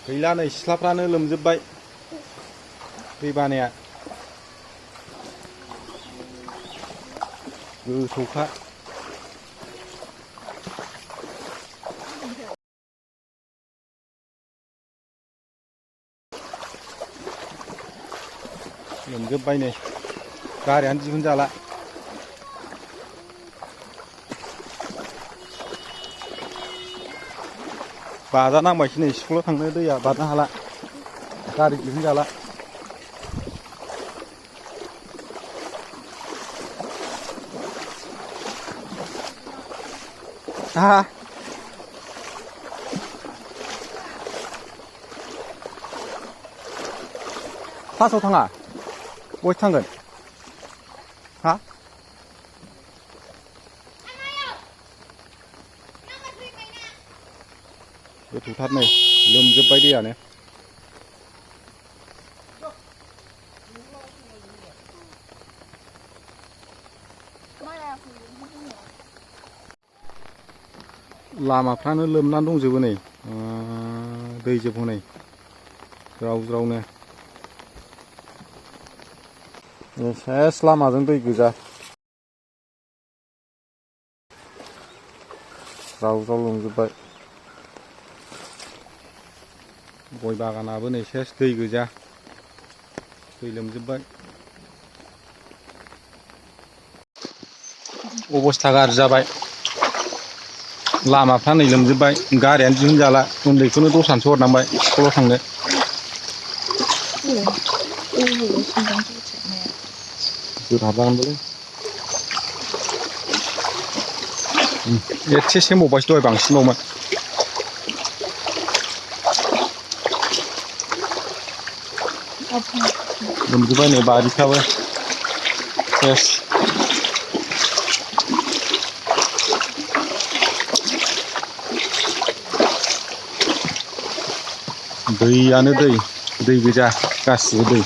गैला नै सिथ्लाफ्रानो लोमजोबबाय दै बानाया गोथौखा लोमजोबबाय नै गारियानो दिहुनजाला बाजानांबायसो नै स्कुलाव थांनो दैया बारनो हाला गारि दिहुनजाला हा क्लासाव थाङा बहाय थांगोन हा गोथौथार नै लोमजोबबाय दैयानो लामाफ्रानो लोमनानै दंजोबो नै दै जोबहनै ज्राव ज्रावनो सेस लामाजों दै गोजा ज्राव ज्राव लोमजोबबाय गय बागानाबो नै सेस दै गोजा दै लोमजोबबाय अबस्था गाज्रि जाबाय लामाफ्रा नै लोमजोबबाय गारियानो दिहुनजाला उन्दैखौनो दस्रानोसो हरनांबाय स्कुलाव थांनो एसे सेमबावबायसो दहाय बांसिनबावमोन लोमजोबबाय नै बारिफ्राबो सेस दैयानो दै गोजा गासिबो दै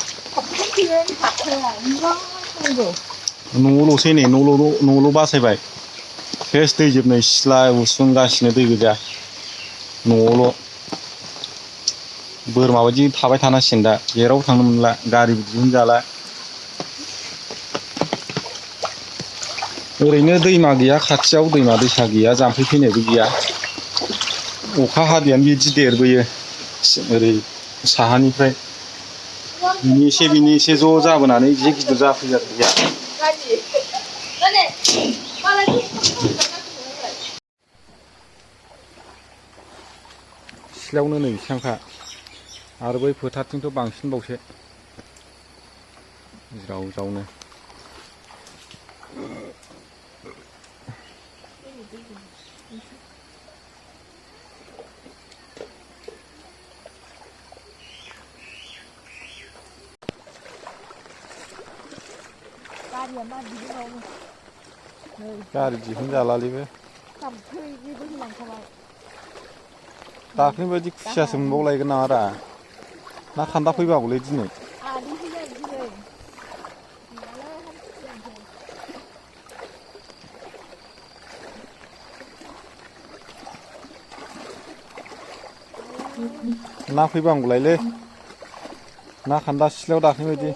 न'आवल'सै नै न'ल' बासायबाय सेस दै जोबनै सिथ्ला उसुं गासिनो दै गोजा न'आवल' बोरमा बायदि थाबाय थानांसिगोन दा जेरावबो थांनो मोनला गारिबो दिहुनजाला ओरैनो दैमा गैया खाथियाव दैमा दैसा गैया जाम्फै फैनायबो गैया अखा हादैयानो बिदि देरबोयो ओरै साहानिफ्राय बिनि एसे ज' जाबोनानै जि गिदिर जाफैयो आरो दैया सिथ्लायावनो नै बेसेबांखा आरो बै फोथारथिंथ' बांसिनबावसो ज्राव ज्रावनो गारि दिहुनजालालैबो दाख्लैनि बायदि खुसियासो मोनबावलायगोन नामा रा ना खान्दा फैबावगौलै दिनै ना फैबावगौलायलै ना खान्दा सिथ्लायाव दाख्लैनि बायदि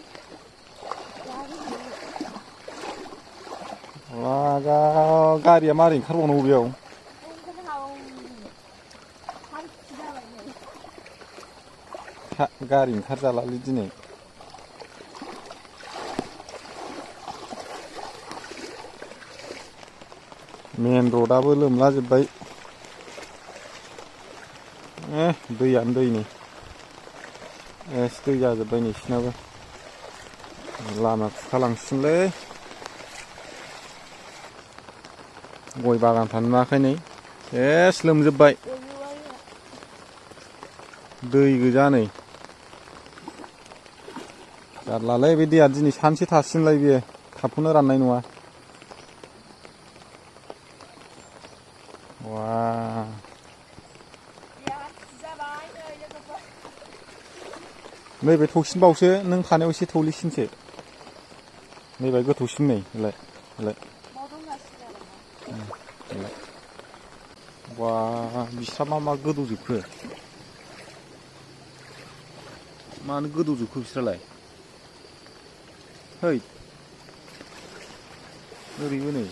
गारिया मारै ओंखारबावनांगौ बेयाव गारि ओंखारजालालै दिनै मेन र'डआबो लोमलाजोबबाय दैयानो दै नै दै जाजोब्बाय नोंसिनाबो लामा खुरखालांसिगोनलै गय बागानफ्रानो नुवाखै नै सेस लोमजोबबाय दै गोजा नै जारलालै बे दैया दिनै सानसे थासिगोनलाय बेयो थाबखौनो राननाय नङा वा नैबे थौसिनबावसो नों थानायाव एसे थौलेसिनसो नैबे गोथौसिन नै वा बिस्रा मा गोदौजोबखो मानो गोदौजोबखो बिस्रालाय है ओरैबो नै